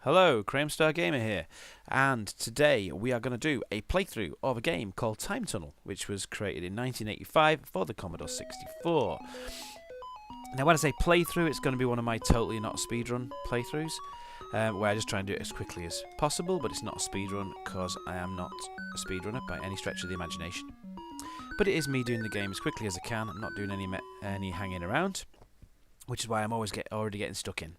Hello, Cramstar Gamer here, and today we are going to do a playthrough of a game called Time Tunnel, which was created in 1985 for the Commodore 64. Now when I say playthrough, it's going to be one of my totally not speedrun playthroughs, where I just try and do it as quickly as possible, but it's not a speedrun because I am not a speedrunner by any stretch of the imagination. But it is me doing the game as quickly as I can. I'm not doing any hanging around, which is why I'm already getting stuck in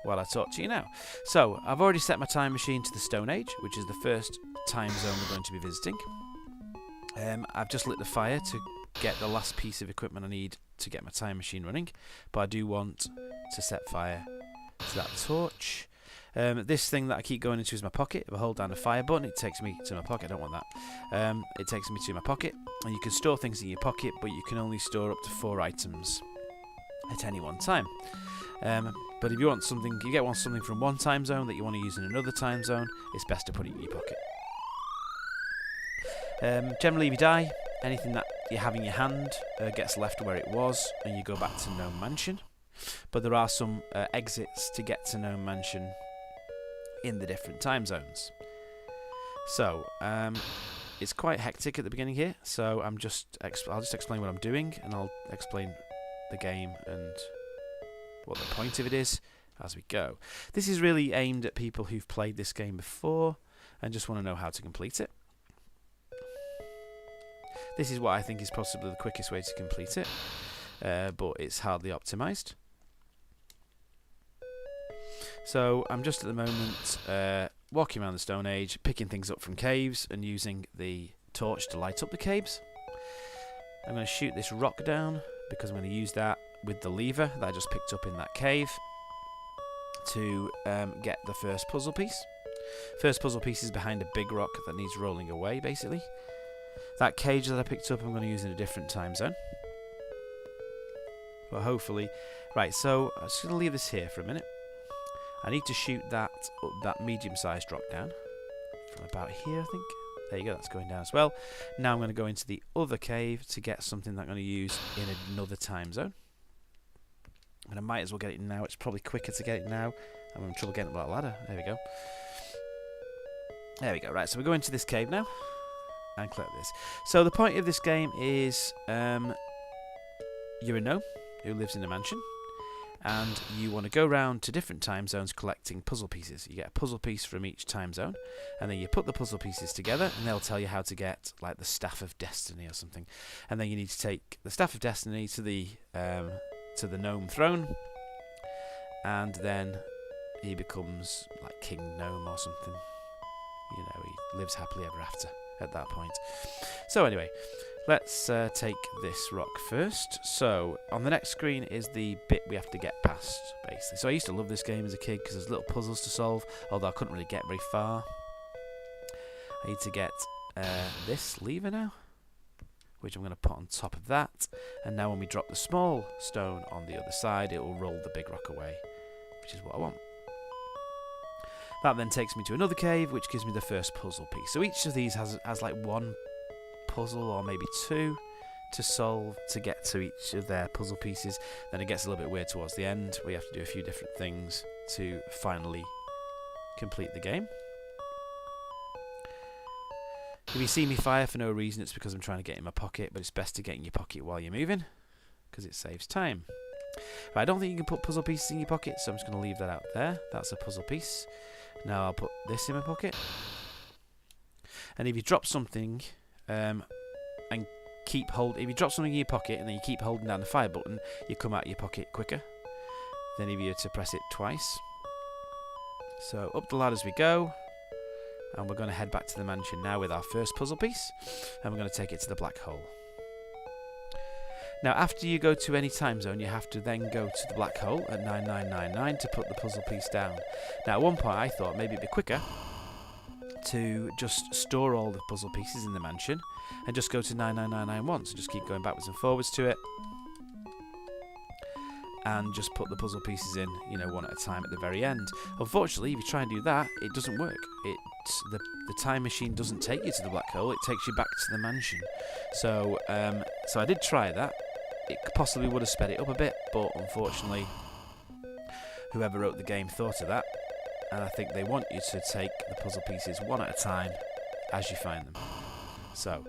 while I talk to you now. So, I've already set my time machine to the Stone Age, which is the first time zone we're going to be visiting. I've just lit the fire to get the last piece of equipment I need to get my time machine running, but I do want to set fire to that torch. This thing that I keep going into is my pocket. If I hold down the fire button, it takes me to my pocket. I don't want that. It takes me to my pocket, and you can store things in your pocket, but you can only store up to 4 items at any one time. But if you want something, something from one time zone that you want to use in another time zone, it's best to put it in your pocket. Generally, if you die, anything that you have in your hand gets left where it was, and you go back to Gnome Mansion. But there are some exits to get to Gnome Mansion in the different time zones. So, it's quite hectic at the beginning here, so I'll just explain what I'm doing, and I'll explain the game and what the point of it is as we go. This is really aimed at people who've played this game before and just want to know how to complete it. This is what I think is possibly the quickest way to complete it, but it's hardly optimized. So I'm just at the moment walking around the Stone Age, picking things up from caves and using the torch to light up the caves. I'm going to shoot this rock down because I'm going to use that with the lever that I just picked up in that cave to get the first puzzle piece. First puzzle piece is behind a big rock that needs rolling away, basically. That cage that I picked up I'm going to use in a different time zone. But hopefully... Right, so I'm just going to leave this here for a minute. I need to shoot that medium-sized rock down from about here, I think. There you go, that's going down as well. Now I'm going to go into the other cave to get something that I'm going to use in another time zone. And I might as well get it now. It's probably quicker to get it now. I'm having trouble getting up that ladder. There we go. There we go. Right, so we go into this cave now and collect this. So the point of this game is you're a gnome who lives in a mansion, and you want to go around to different time zones collecting puzzle pieces. You get a puzzle piece from each time zone, and then you put the puzzle pieces together, and they'll tell you how to get like the Staff of Destiny or something. And then you need to take the Staff of Destiny to the gnome throne, and then he becomes like King Gnome or something. You know, he lives happily ever after at that point. So anyway, let's take this rock first. So on the next screen is the bit we have to get past, basically. So I used to love this game as a kid because there's little puzzles to solve, although I couldn't really get very far. I need to get this lever now, which I'm going to put on top of that. And now when we drop the small stone on the other side, it will roll the big rock away, which is what I want. That then takes me to another cave, which gives me the first puzzle piece. So each of these has like one puzzle or maybe 2 to solve to get to each of their puzzle pieces. Then it gets a little bit weird towards the end. We have to do a few different things to finally complete the game. If you see me fire for no reason, it's because I'm trying to get in my pocket, but it's best to get in your pocket while you're moving because it saves time. But I don't think you can put puzzle pieces in your pocket, so I'm just going to leave that out there. That's a puzzle piece. Now I'll put this in my pocket. And if you drop something and if you drop something in your pocket and then you keep holding down the fire button, you come out of your pocket quicker than if you were to press it twice. So up the ladder as we go, and we're going to head back to the mansion now with our first puzzle piece, and we're going to take it to the black hole. Now after you go to any time zone, you have to then go to the black hole at 9999 to put the puzzle piece down. Now at one point I thought maybe it'd be quicker to just store all the puzzle pieces in the mansion and just go to 9999 once, so just keep going backwards and forwards to it and just put the puzzle pieces in, you know, one at a time at the very end. Unfortunately, if you try and do that, it doesn't work. The time machine doesn't take you to the black hole, it takes you back to the mansion. So I did try that. It possibly would have sped it up a bit, but unfortunately whoever wrote the game thought of that and I think they want you to take the puzzle pieces one at a time as you find them. So,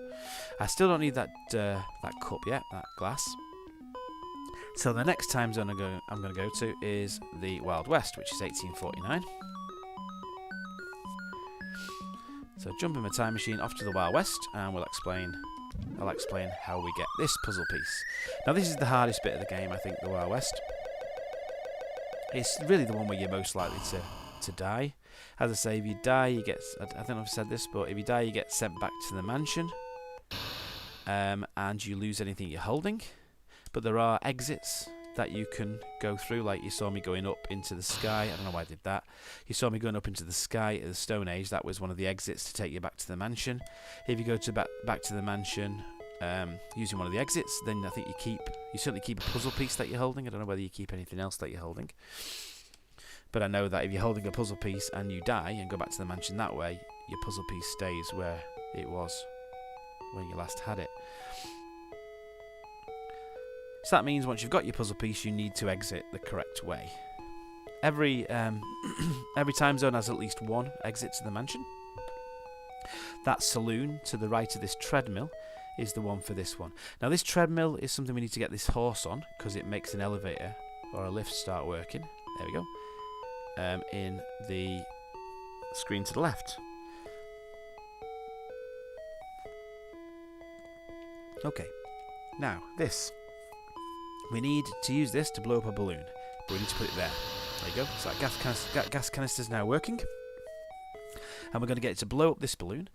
I still don't need that cup yet, that glass. So the next time zone I'm going to go to is the Wild West, which is 1849. So jump in my time machine off to the Wild West, and I'll explain how we get this puzzle piece. Now this is the hardest bit of the game, I think, the Wild West. It's really the one where you're most likely to die. As I say, if you die, you get, I don't know if I've said this, but if you die, you get sent back to the mansion, and you lose anything you're holding. But there are exits that you can go through, like you saw me going up into the sky. I don't know why I did that. You saw me going up into the sky at the Stone Age. That was one of the exits to take you back to the mansion. If you go to back to the mansion using one of the exits, then I think you certainly keep a puzzle piece that you're holding. I don't know whether you keep anything else that you're holding. But I know that if you're holding a puzzle piece and you die and go back to the mansion that way, your puzzle piece stays where it was when you last had it. So that means once you've got your puzzle piece, you need to exit the correct way. Every time zone has at least one exit to the mansion. That saloon to the right of this treadmill is the one for this one. Now this treadmill is something we need to get this horse on, because it makes an elevator or a lift start working. There we go. In the screen to the left. Okay, now this. We need to use this to blow up a balloon, but we need to put it there. There you go. So that gas canister is now working. And we're going to get it to blow up this balloon,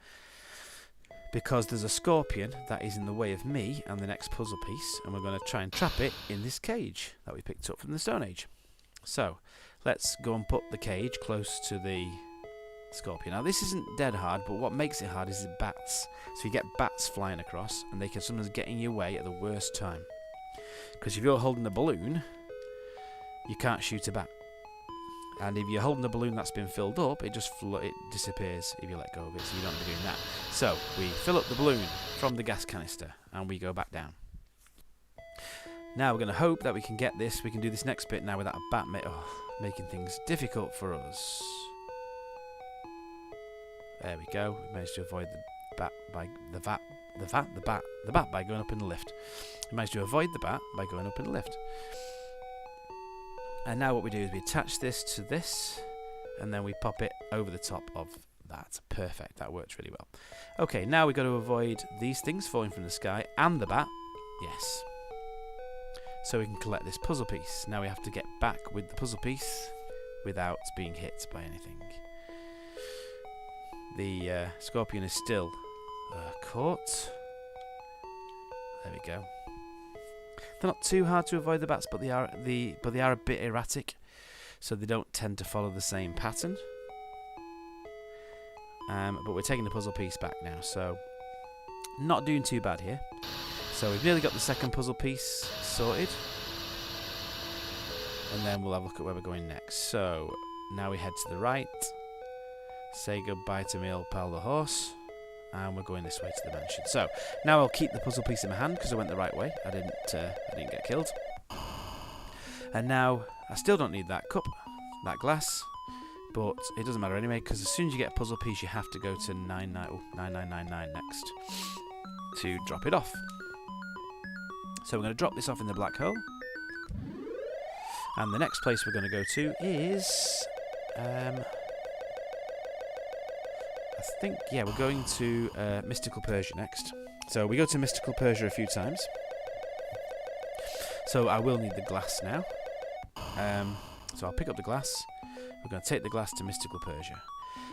because there's a scorpion that is in the way of me and the next puzzle piece, and we're going to try and trap it in this cage that we picked up from the Stone Age. So, let's go and put the cage close to the scorpion. Now this isn't dead hard, but what makes it hard is the bats. So you get bats flying across, and they can sometimes get in your way at the worst time. Because if you're holding a balloon, you can't shoot a bat. And if you're holding a balloon that's been filled up, it disappears if you let go of it, so you don't want to be doing that. So, we fill up the balloon from the gas canister, and we go back down. Now we're going to hope that we can get this. We can do this next bit now without a bat making things difficult for us. There we go. We managed to avoid the bat by the bat by going up in the lift. We managed to avoid the bat by going up in the lift. And now what we do is we attach this to this, and then we pop it over the top of that. Perfect. That works really well. Okay, now we've got to avoid these things falling from the sky and the bat. Yes. So we can collect this puzzle piece. Now we have to get back with the puzzle piece without being hit by anything. The scorpion is still caught. There we go. They're not too hard to avoid, the bats, but they are a bit erratic, so they don't tend to follow the same pattern. But we're taking the puzzle piece back now, so not doing too bad here. So we've nearly got the second puzzle piece sorted, and then we'll have a look at where we're going next. So now we head to the right, say goodbye to my old pal the horse, and we're going this way to the mansion. So now I'll keep the puzzle piece in my hand because I went the right way. I didn't get killed. And now I still don't need that cup, that glass, but it doesn't matter anyway, because as soon as you get a puzzle piece, you have to go to 9999 next to drop it off. So we're going to drop this off in the black hole, and the next place we're going to go to is I think, yeah, we're going to Mystical Persia next. So we go to Mystical Persia a few times. So I will need the glass now. So I'll pick up the glass. We're going to take the glass to Mystical Persia,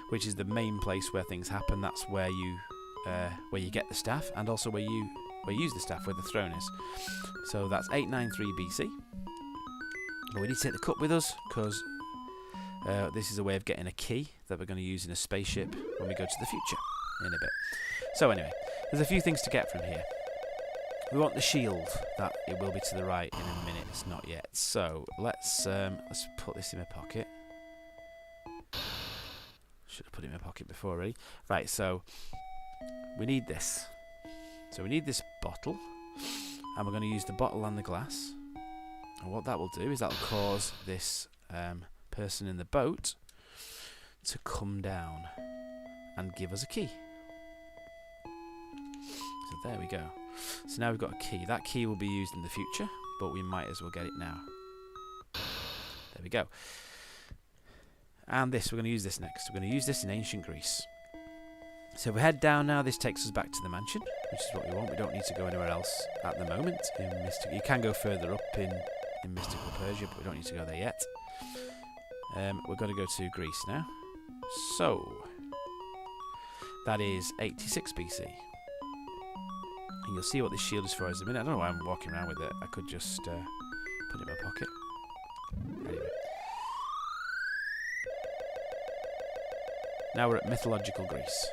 which is the main place where things happen. That's where you get the staff, and also where you use the staff, where the throne is. So that's 893 BC. But we need to take the cup with us, because this is a way of getting a key that we're going to use in a spaceship when we go to the future in a bit. So anyway, there's a few things to get from here. We want the shield. That it will be to the right in a minute. It's not yet. So let's put this in my pocket. Should have put it in my pocket before already. Right, so we need this. So we need this bottle, and we're going to use the bottle and the glass. And what that will do is that will cause this person in the boat to come down and give us a key. So there we go. So now we've got a key. That key will be used in the future, but we might as well get it now. There we go. And this, we're going to use this next. We're going to use this in ancient Greece. So if we head down now, this takes us back to the mansion, which is what we want. We don't need to go anywhere else at the moment. You can go further up in mystical Persia, but we don't need to go there yet. We're going to go to Greece now. So that is 86 BC. And you'll see what this shield is for us in a minute. I don't know why I'm walking around with it. I could just put it in my pocket. Anyway. Now we're at mythological Greece.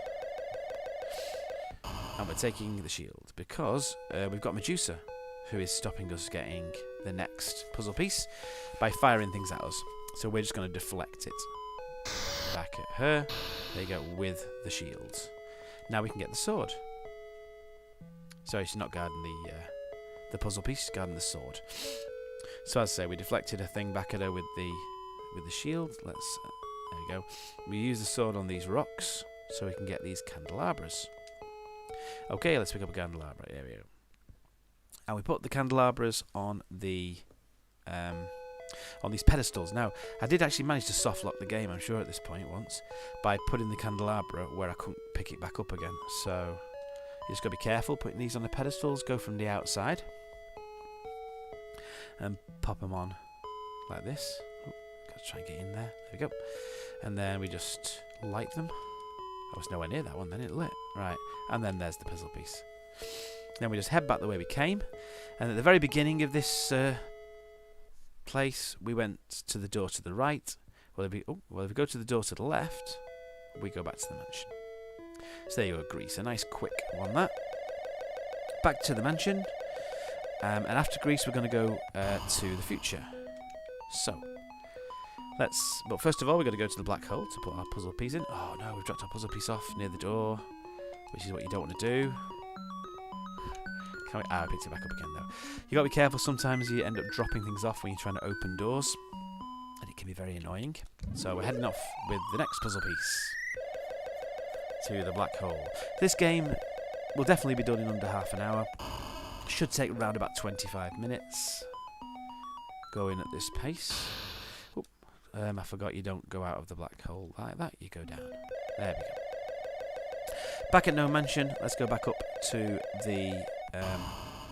And we're taking the shield because we've got Medusa, who is stopping us getting the next puzzle piece by firing things at us. So we're just going to deflect it back at her. There you go, with the shields. Now we can get the sword. Sorry, she's not guarding the puzzle piece, she's guarding the sword. So as I say, we deflected a thing back at her with the shield. There we go. We use the sword on these rocks so we can get these candelabras. Okay, let's pick up a candelabra. There we go. And we put the candelabras on these pedestals. Now, I did actually manage to soft lock the game, I'm sure, at this point once, by putting the candelabra where I couldn't pick it back up again. So you just got to be careful putting these on the pedestals. Go from the outside and pop them on like this. Got to try and get in there. There we go. And then we just light them. I was nowhere near that one, then it lit. Right, and then there's the puzzle piece. Then we just head back the way we came. And at the very beginning of this place, we went to the door to the right. Well, if we go to the door to the left, we go back to the mansion. So there you go, Greece. A nice quick one, that. Back to the mansion. And after Greece, we're going to go to the future. So, but first of all, we've got to go to the black hole to put our puzzle piece in. Oh no, we've dropped our puzzle piece off near the door, which is what you don't want to do. I picked it back up again though. You got to be careful, sometimes you end up dropping things off when you're trying to open doors, and it can be very annoying. So we're heading off with the next puzzle piece to the black hole. This game will definitely be done in under half an hour. Should take around about 25 minutes going at this pace. I forgot you don't go out of the black hole like that, you go down. There we go. Back at No Mansion, let's go back up to the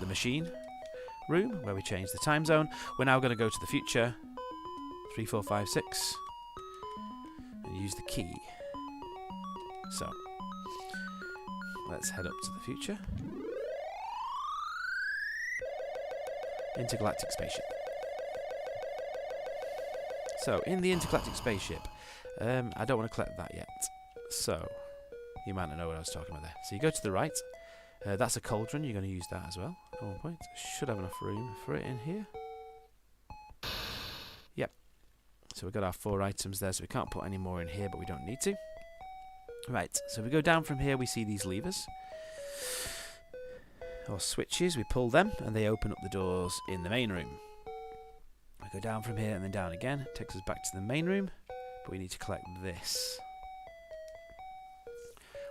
machine room where we change the time zone. We're now going to go to the future, 3, 4, 5, 6, and use the key. So, let's head up to the future. Intergalactic spaceship. So, in the intergalactic spaceship, I don't want to collect that yet. So, you might not know what I was talking about there. So you go to the right. That's a cauldron. You're going to use that as well at one point. Should have enough room for it in here. Yep. So we've got our 4 items there. So we can't put any more in here, but we don't need to. Right. So we go down from here. We see these levers. Or switches. We pull them and they open up the doors in the main room. We go down from here and then down again. It takes us back to the main room. But we need to collect this,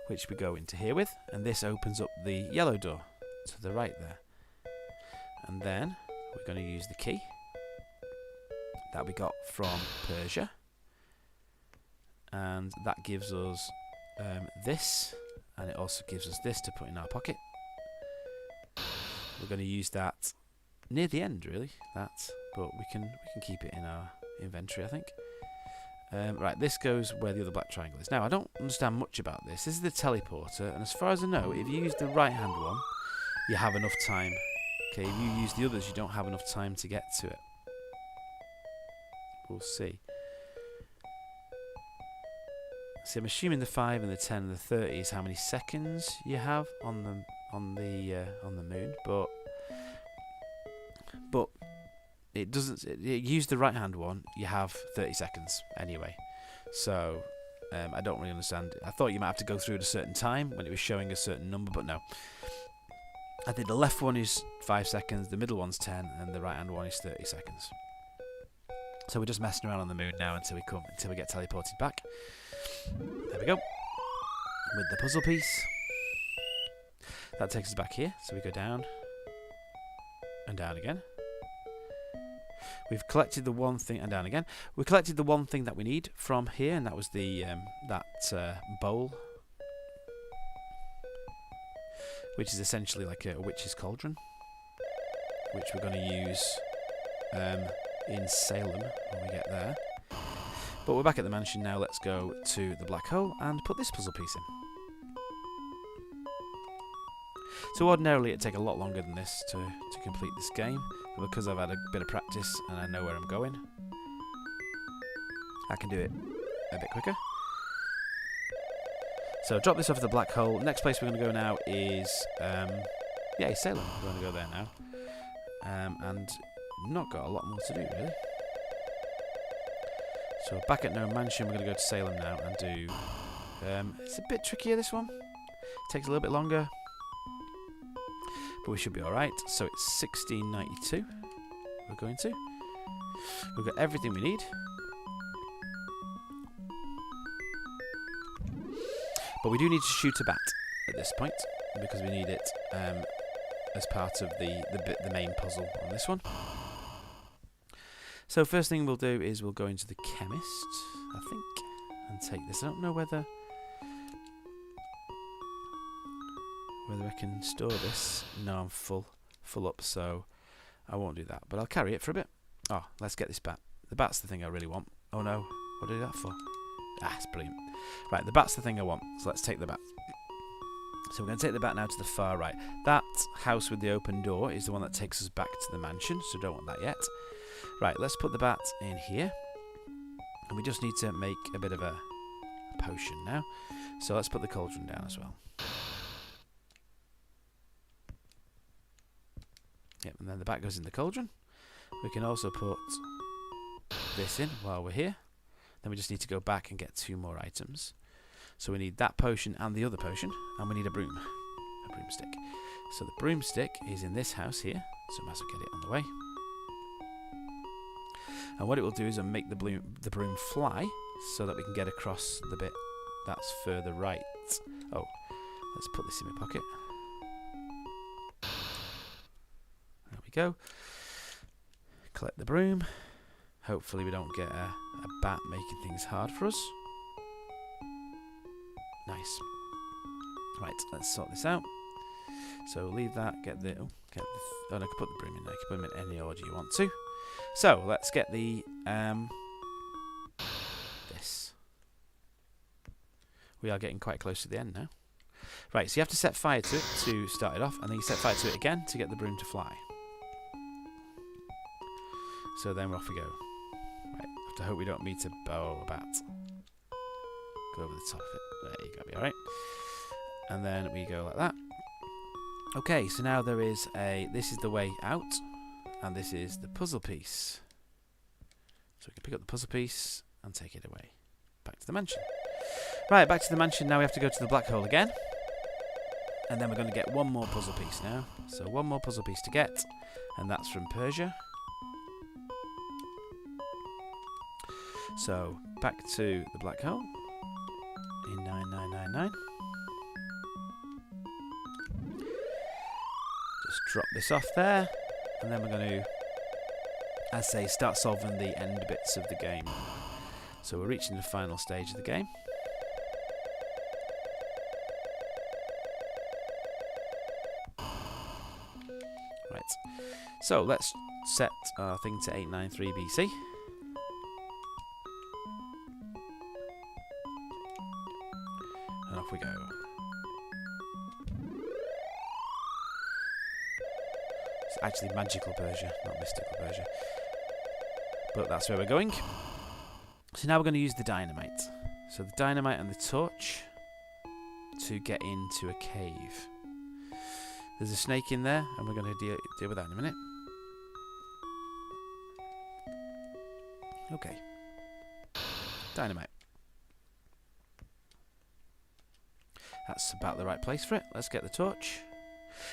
which we go into here with, and this opens up the yellow door to the right there. And then we're going to use the key that we got from Persia, and that gives us this, and it also gives us this to put in our pocket. We're going to use that near the end, really, but we can keep it in our inventory, I think. Right, this goes where the other black triangle is. Now, I don't understand much about this. This is the teleporter, and as far as I know, if you use the right-hand one, you have enough time. Okay, if you use the others, you don't have enough time to get to it. We'll see. See, I'm assuming the 5 and the 10 and the 30 is how many seconds you have on the moon, but it doesn't. Use the right-hand one. You have 30 seconds anyway. So I don't really understand. I thought you might have to go through at a certain time when it was showing a certain number, but no. I think the left one is 5 seconds, the middle one's 10, and the right-hand one is 30 seconds. So we're just messing around on the moon now until we get teleported back. There we go. With the puzzle piece. That takes us back here, so we go down and down again. We've collected the one thing, and down again. We collected the one thing that we need from here, and that was the bowl, which is essentially like a witch's cauldron, which we're going to use in Salem when we get there. But we're back at the mansion now. Let's go to the black hole and put this puzzle piece in. So ordinarily it'd take a lot longer than this to complete this game, but because I've had a bit of practice and I know where I'm going, I can do it a bit quicker. So drop this off at the black hole. Next place we're going to go now is Salem. We're going to go there now, and not got a lot more to do really. So back at No Mansion, we're going to go to Salem now and do. It's a bit trickier, this one. Takes a little bit longer, but we should be alright. So it's 1692. We're going to. We've got everything we need. But we do need to shoot a bat at this point, because we need it as part of the main puzzle on this one. So first thing we'll do is we'll go into the chemist, I think, and take this. I don't know whether I can store this. No, I'm full up, so I won't do that. But I'll carry it for a bit. Oh, let's get this bat. The bat's the thing I really want. Oh no, what did I do that for? Ah, it's brilliant. Right, the bat's the thing I want, so let's take the bat. So we're going to take the bat now to the far right. That house with the open door is the one that takes us back to the mansion, so don't want that yet. Right, let's put the bat in here. And we just need to make a bit of a potion now. So let's put the cauldron down as well. Yep, and then the bat goes in the cauldron. We can also put this in while we're here. Then we just need to go back and get 2 more items. So we need that potion and the other potion, and we need a broomstick. So the broomstick is in this house here, so we must get it on the way. And what it will do is make the broom fly, so that we can get across the bit that's further right. Oh, let's put this in my pocket. There we go. Collect the broom. Hopefully we don't get a bat making things hard for us. Nice. Right, let's sort this out. So leave that, oh, no, I can put the broom in there. You can put them in any order you want to. So let's get the this. We are getting quite close to the end now. Right, so you have to set fire to it to start it off, and then you set fire to it again to get the broom to fly. So then off we go. Right, I have to hope we don't meet a bat. Go over the top of it. There you go, be alright. And then we go like that. Okay, so now this is the way out, and this is the puzzle piece. So we can pick up the puzzle piece and take it away. Back to the mansion. Right, back to the mansion. Now we have to go to the black hole again. And then we're going to get one more puzzle piece now. So one more puzzle piece to get, and that's from Persia. So back to the black hole in 9999. Just drop this off there, and then we're going to, as I say, start solving the end bits of the game. So we're reaching the final stage of the game. Right, so let's set our thing to 893 BC. And off we go. It's actually magical Persia, not mystical Persia. But that's where we're going. So now we're going to use the dynamite. So the dynamite and the torch to get into a cave. There's a snake in there, and we're going to deal with that in a minute. Okay. Dynamite. That's about the right place for it. Let's get the torch.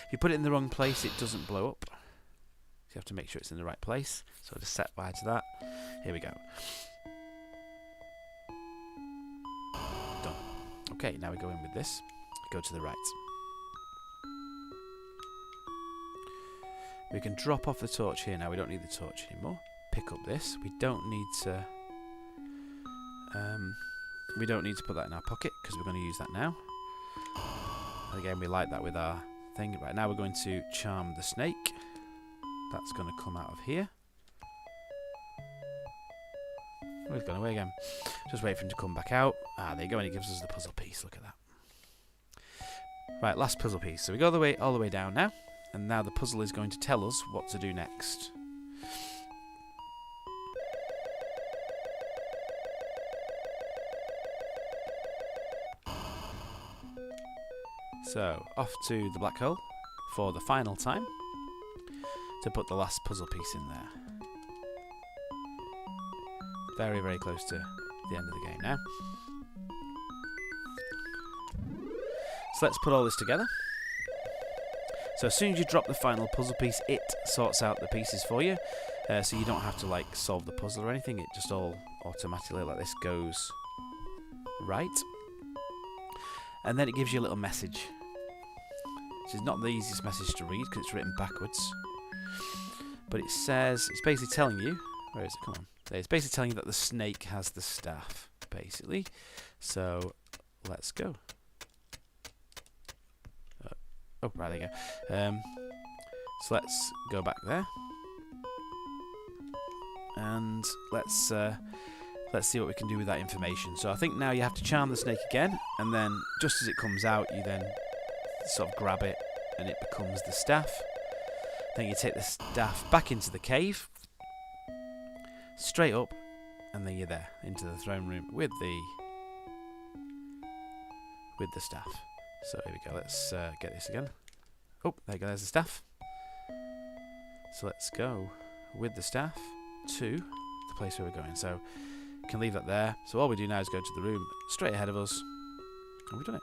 If you put it in the wrong place, it doesn't blow up. So you have to make sure it's in the right place. So I'll just set fire to that. Here we go. Okay, now we go in with this. Go to the right. We can drop off the torch here now. We don't need the torch anymore. Pick up this. We don't need to. We don't need to put that in our pocket because we're going to use that now. And again, we light that with our thing. Right now, we're going to charm the snake. That's going to come out of here. Oh, he's gone away again. Just wait for him to come back out. Ah, there you go, and it gives us the puzzle piece. Look at that. Right, last puzzle piece. So we go all the way down now, and now the puzzle is going to tell us what to do next. So, off to the black hole for the final time to put the last puzzle piece in there. Very, very close to the end of the game now. So let's put all this together. So as soon as you drop the final puzzle piece, it sorts out the pieces for you. So you don't have to like solve the puzzle or anything. It just all automatically like this goes right. And then it gives you a little message. Which is not the easiest message to read because it's written backwards. But it says, it's basically telling you, where is it? Come on. There, it's basically telling you that the snake has the staff, basically. So, let's go. Oh, right, there you go. So let's go back there. And let's see what we can do with that information. So I think now you have to charm the snake again, and then just as it comes out, you then sort of grab it, and it becomes the staff. Then you take the staff back into the cave, straight up, and then you're there into the throne room with the staff. So here we go. Let's get this again. Oh, there you go. There's the staff. So let's go with the staff to the place where we're going. So we can leave that there. So all we do now is go to the room straight ahead of us, and we've done it.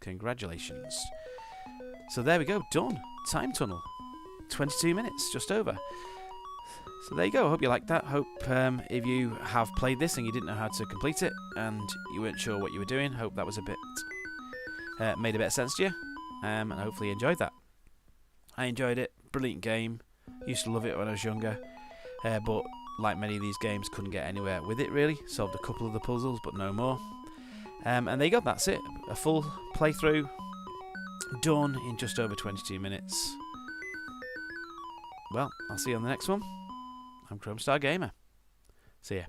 Congratulations. So there we go. Done. Time tunnel. 22 minutes, just over. So there you go. I hope you liked that. Hope if you have played this and you didn't know how to complete it and you weren't sure what you were doing, hope that was a bit made a bit of sense to you, and hopefully you enjoyed that. I enjoyed it. Brilliant game. Used to love it when I was younger, but like many of these games, couldn't get anywhere with it really. Solved a couple of the puzzles, but no more. And there you go. That's it. A full playthrough done in just over 22 minutes. Well, I'll see you on the next one. I'm Chrome Star Gamer. See ya.